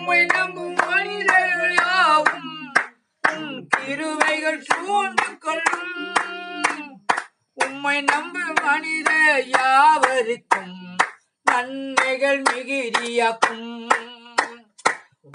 உம்மை நம்பும் மனிதர்கள் யாவும் உம் கிருபைகள் சூழ்ந்து கொள்ளும். உம்மை நம்பும் மனிதர் யாவருக்கும் நன்மைகள் மிகுதியாக்கும்.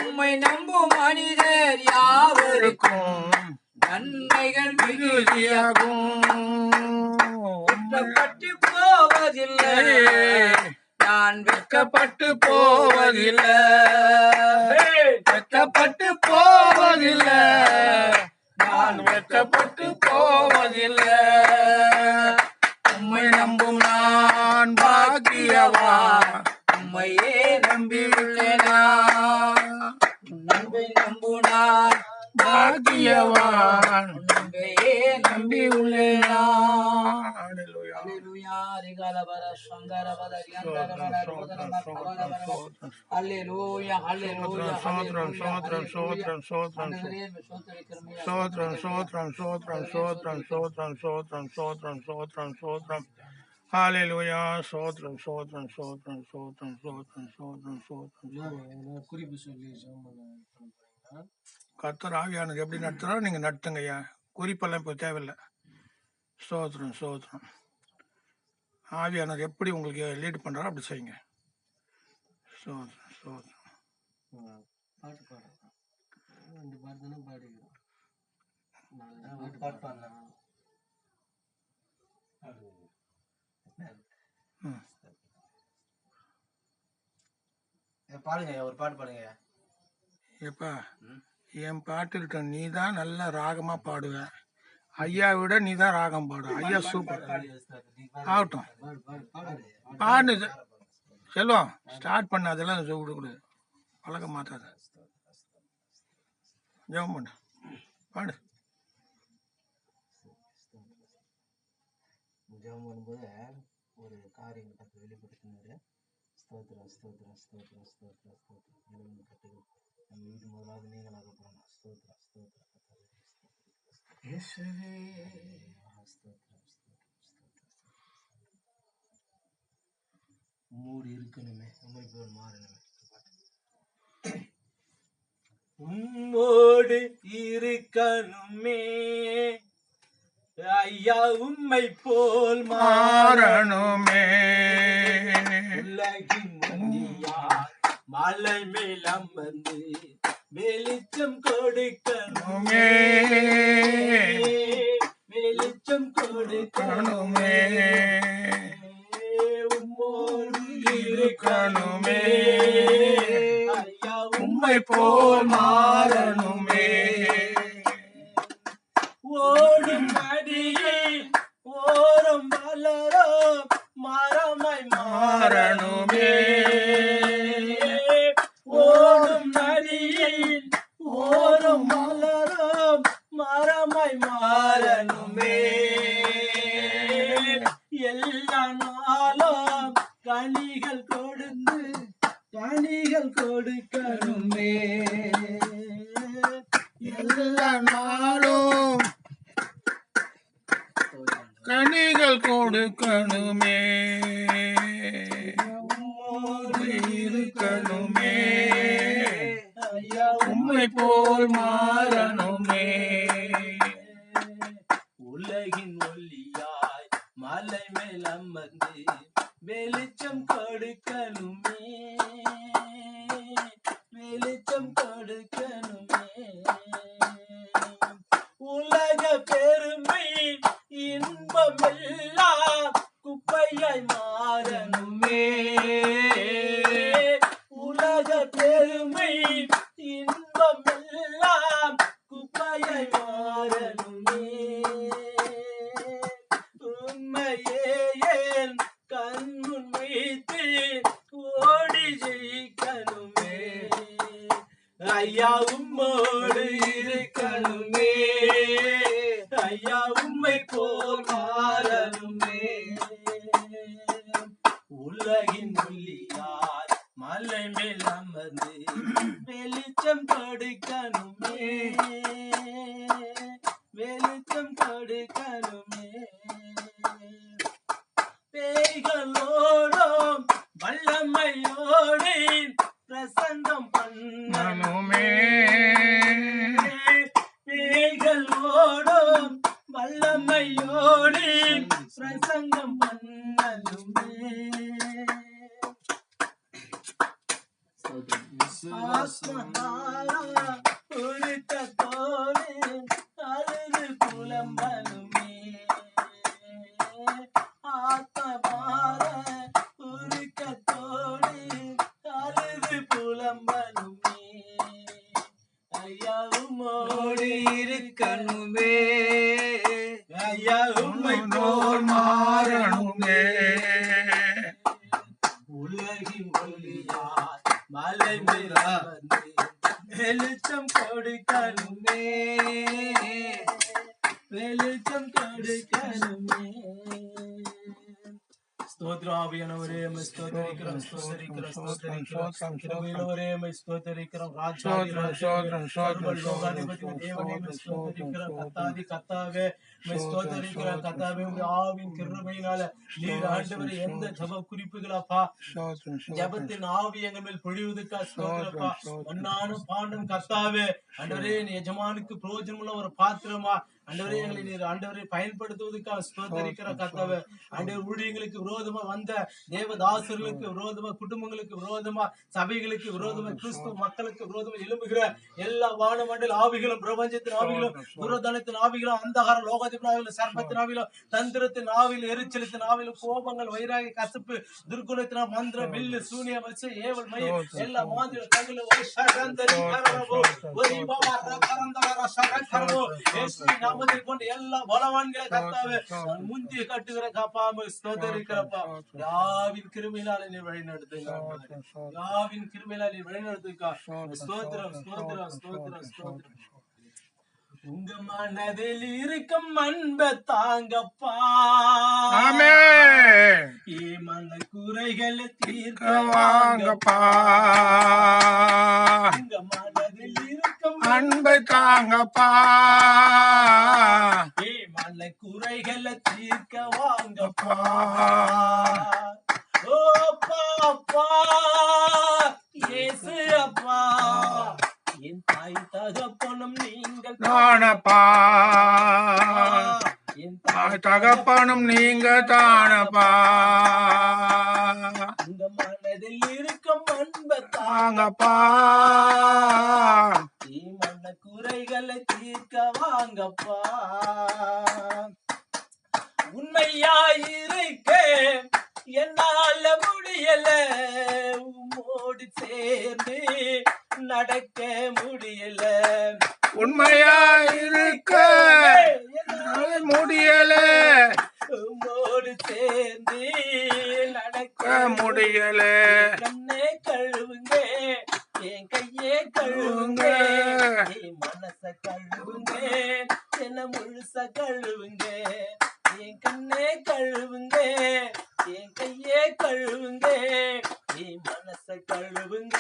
உம்மை நம்பும் மனிதர் யாவருக்கும் நன்மைகள் மிகுதியாகும். வெட்கப்பட்டு போவதில்லை, நான் வெட்கப்பட்டு போவதில்லை, வெட்கப்பட்டு போவதில்லை, நான் வெட்கப்பட்டு போவதில்லை. உம்மை நம்பும் நான் பாக்கியவான், உம்மையே நம்பியுள்ளேனா. நம்பை நம்புனான் பாக்கியவான், உம்மையே நம்பியுள்ளேனா. கர்த்தர் ஆவியானவர் எப்படி நடத்துறாரோ நீங்க நடத்துங்க ஐயா. குறிப்பெல்லாம் இப்போ தேவையில்லை. ஸ்தோத்திரம் ஸ்தோத்திரம். ஆவியானவர் எப்படி உங்களுக்கு லீட் பண்றாரோ அப்படி செய்யுங்க. ஸ்தோத்திரம் ஸ்தோத்திரம். பாட்டு பாடுறோம், 2 பாட்டு தானே பாடிக்கிறோம். பாட்டு பாடலாம். பாடுங்க, ஒரு பாட்டு பாடுங்க. எப்பா என் பாட்டு நீ தான் நல்ல ராகமா பாடுவ. ஐயா விட நீ தான் ராகம் பாடு. ஐயா சூப்பர். ஆகட்டும், பாடு செல்வம். ஸ்டார்ட் பண்ண அதெல்லாம் விடக்கூடாது, பழக்க மாத்தாத. ஜெபம் பண்ணு, பாடு. ஜெபம் பண்ணும்போது ஒரு காரியம் வெளிப்படுத்தினாரு. ஸ்தோத்திரம் ஸ்தோத்திரம் ஸ்தோத்திரம் ஸ்தோத்திரம் ஸ்தோத்திரம். கட்டுகள் நம்ம வீட்டு முதலாவது நீங்களாக போகணும். ஸ்தோத்திரம் ஸ்தோத்திரம் மூடி இருக்கணுமே, உண்மை போல் மாறணுமே. உம்மோடு இருக்கணுமே ஐயா, உம்மை போல் மாறணுமே. உலகின் மொழியார் மலை மேல் அமர்ந்து வெளிச்சம் கொடுக்கணுமே, வெளிச்சம் கொடுக்கணுமே. உம்மோடு இருக்கணுமே ஐயா, உம்மை போல் மாறணுமே. ஓடும் நதியில் ஓரம் வளரோ மரமாய் மாறணுமே. ஓடும் நதியில் ஓரம் வளரோ மரமாய் மாறணுமே. எல்லா நாளும் கனிகள் கொடுத்து கனிகள் கொடுக்கணுமே. எல்லா நாளும் கனிகள் கொடுக்கணுமே. இருக்கணுமே உம்மை போல் மாறணுமே. உலகின் ஒளியாய் மலை மேல் அமர்ந்து வெளிச்சம் கொடுக்கணுமே, வெளிச்சம் கொடுக்கணுமே. உலக பெருமை இன்பமெல்லாம் குப்பையாய் மாறணுமே. உலக பெருமை இன்பமெல்லாம் குப்பையாய் மாறணுமே. உண்மையே என் கண்முன் வைத்து ஓடி ஜெயிக்கணுமே ஐயா, உம்மோடு இருக்கணுமே ஐயா, உம்மை போல் மாறணுமே. உலகின் ஒளியாய் மலை மேல் அமர்ந்து வெளிச்சம் கொடுக்கணுமே, வெளிச்சம் கொடுக்கணுமே. பேய்களோடும் வல்லமையோடு பிரசங்கம் பண்ண உருக்கத்தோடு அழுது புலம்பலுமே ஆத்மபார உருக்கத்தோடு அழுது புலம்பலுமே ஐயா உம்மோடு இருக்கணுமே ஐயா உம்மை போல் மாறணுமே உலகின் ஒளியார் மலை மேல் வந்து வெளிச்சம் கொடுக்கணுமே வெளிச்சம் கொடுக்கணுமே ஸ்தோத்திரம் ஆவியானவரே உம்மை ஸ்தோத்திரிக்கிறோம் ஸ்தோத்திரிக்கிறோம் ஸ்தோத்திரிக்கிறோம் கிருபையுள்ளவரே உம்மை ஸ்தோத்திரிக்கிறோம் ராஜாதிராஜ சர்வ லோகாதிபதி தேவனே உம்மை ஸ்தோத்திரிக்கிறோம் கர்த்தாதி கர்த்தாவே உம்மை ஸ்தோத்திரிக்கிறோம் கர்த்தாவே உம்முடைய ஆவியின் கிருபையினால நீர் ஆண்டவரே எந்த ஜெப குறிப்புகளப்பா ஜெபத்தின் ஆவி எங்கள் மேல் பொழிவதுக்கா ஸ்தோத்திரப்பா மன்னானும் பாண்டும் கர்த்தாவே ஆண்டவரே நீ எஜமானுக்கு பிரயோஜனமுள்ள ஒரு பாத்திரமா ஆண்டவரே எங்களை நீர் ஆண்டவரை பயன்படுத்துவதற்காக ஸ்தோத்திரிக்கிற கர்த்தாவே ஆண்டவர் ஊழியங்களுக்கு விரோதமா வந்த தேவதாசர்களுக்கு விரோதமா குடும்பங்களுக்கு விரோதமா சபைகளுக்கு விரோதமா கிறிஸ்துவ மக்களுக்கு விரோதமா எழும்புகிற எல்லா வானமண்டல ஆவிகளும் பிரபஞ்சத்தின் ஆவிகளும் துரதனத்தின் ஆவிகளும் அந்தகார லோகத்தின் ஆவிகளும் சர்ப்பத்தின் ஆவிகளும் தந்திரத்தின் ஆவிலும் எரிச்சலத்தின் ஆவிலும் கோபங்கள் வைராகி கசப்பு துர்குணத்தின மந்திர வில்லு சூனிய வச்சு ஏவல் மயில் எல்லா மாதிரி தகுல கொண்டு எல்லா பலவான்களை கர்த்தாவே முந்தி கட்டுகிற காப்பாம ஸ்தோத்திரிக்கிறப்பா யாவின் கிருபையினால நீ வழி நடத்துங்க யாவின் கிருபையினால நீ வழி நடத்துங்க ஸ்தோத்திரம் ஸ்தோத்திரம் ஸ்தோத்திரம் ஸ்தோத்திரம் உங்க மனதில் இருக்கும் அன்பை தாங்கப்பா மன குறைகளை தீர்க்க வாங்கப்பா உங்க மனதில் இருக்கும் அன்பை தாங்கப்பா மன குறைகளை தீர்க்க வாங்கப்பா ஓ பாப்பா இயேசு அப்பா என் தாய் தகப்பனும் நீங்கள் தானப்பா என் தாய் தகப்பனும் நீங்க தானப்பா இந்த மனதில் இருக்கும் அன்பை தாங்கப்பா மன குறைகளை தீர்க்க வாங்கப்பா உண்மையாயிருக்க என்னால முடியல உம்மோடு சேர்ந்து நடக்க முடியல உண்மையாயிருக்க முடியல உம்மோடு சேர்ந்து நடக்க முடியல கண்ணே கழுவுங்க என் கையே கழுவுங்க என் மனச கழுவுங்க என்ன முழுச கழுவுங்க என் கண்ணே கழுவுங்க என் கையே கழுவுங்க என் மனச கழுவுங்க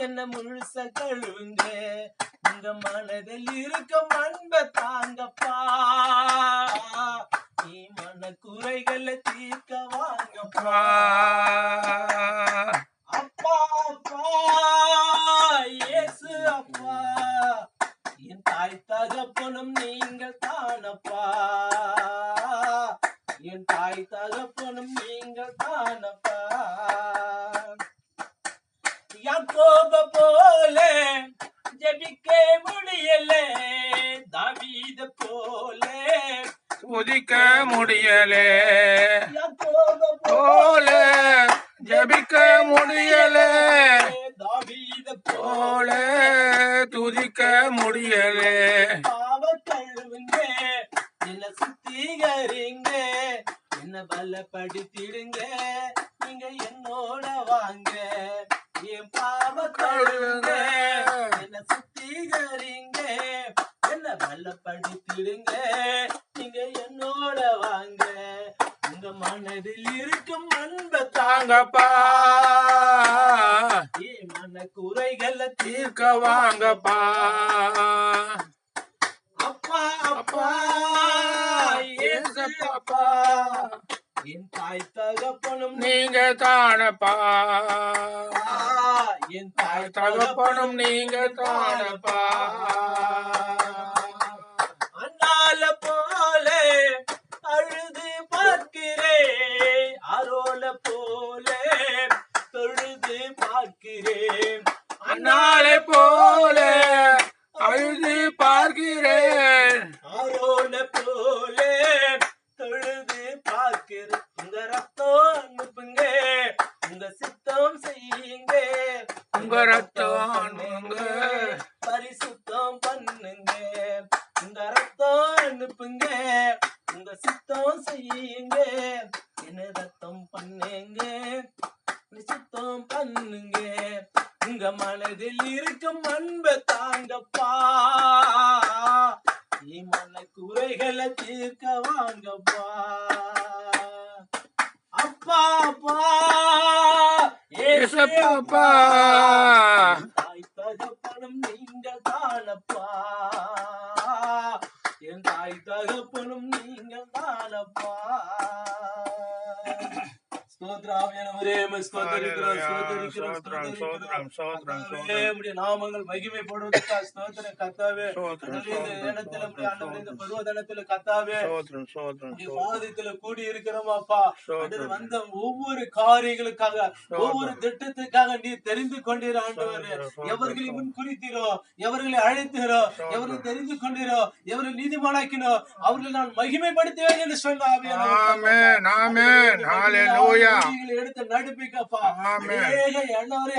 என்ன முழுச கழுவுங்க உங்க மனதில் இருக்கும் அன்பை தாங்கப்பா நீ மன குறைகளை தீர்க்க வாங்கப்பா அப்பா அப்பா இயேசு அப்பா என் தாய் தகப்பனும் நீங்கள் தானப்பா என் தாய் தகப்பனும் நீங்கள் தானப்பா யாக்கோப போல ஜெபிக்க முடியல தாவீத போல துதிக்க முடியல யாக்கோப போல ஜெபிக்க முடியல தாவீத போல துதிக்க முடியல பாவ கழுவுங்க என்ன சுத்திகரிங்க என்ன பலப்படுத்திடுங்க நீங்க என்னோட வாங்க என் பாவ கழுவுங்க என்ன சுத்திகரிங்க என்ன பலப்படுத்திடுங்க நீங்க என்னோட வாங்க உங்க மனதில் இருக்கும் அன்பை தாங்கப்பா மன குறைகளை தீர்க்க வாங்கப்பா அப்பா அப்பா ஏசப்பா என் தாய் தகப்பனும் நீங்க தானப்பா என் தாய் தகப்பனும் நீங்க தானப்பா அண்ணால போல அழுது பார்க்கிறேன் அரோல போல தொழுது பார்க்கிறேன் உங்க ரத்தம் பண்ணுங்க, பரிசுத்தம் பண்ணுங்க, உங்க ரத்தம் அனுப்புங்க, உங்க சித்தம் செய்யுங்க, என்ன ரத்தம் பண்ணுங்க, சுத்தம் பண்ணுங்க, உங்க மனதில் இருக்கும் அன்பை தாங்கப்பா, மன குறைகளை தீர்க்க வாங்கப்பா, அப்பா அப்பா ஏசப்பாப்பா, தாய் தகப்பனும் நீங்கள் தானப்பா, என் தாய் தகப்பனும் நீங்கள் தானப்பா. நாமங்கள் மகிமைப்படுவதற்காக ஸ்தோத்திரம் கர்த்தாவே. இந்த பருவதனத்துல கர்த்தாவே வாதத்துல கூடி இருக்கிறோமாப்பா. வந்த ஒவ்வொரு காரியங்களுக்காக ஒவ்வொரு திட்டத்துக்காக நீ தெரிந்து கொண்டீரோ ஆண்டவரே. எவர்களை முன் குறித்தீரோ, எவர்களை அழைத்தீரோ, எவர்களை தெரிந்து கொண்டீரோ, எவர்களை நீதிமானாக்கினோ அவர்களை நான் மகிமைப்படுத்துவேன் என்று சொன்னாவே. எடுத்து நடிப்பிக்கப்பா.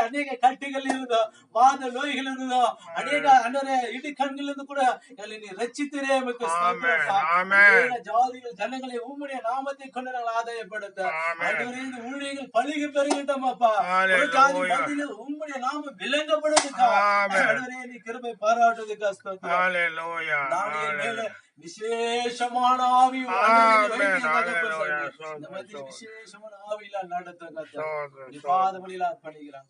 அநேக கட்டுகள் இருந்தோ, வாத நோய்கள் இருந்தோ, அநேக இடி கண்கள் இருந்து கூட எங்களை நீ ரட்சித்திரே. ஜாதிகள் ஜனங்களை உம்முடைய நாமத்தை கொண்டு நாங்கள் ஆதாயப்படுத்த இந்த ஊழியர்கள் பழுகி பெறுகின்றோமாப்பா. உம்முடைய நாமம் விளங்கப்படுவதற்காக நீ கிருபை பாராட்டுவதற்காக விசேஷமான ஆவி விசேஷமான ஆவியில நடத்த பாதபடியில பண்ணிக்கிறான்.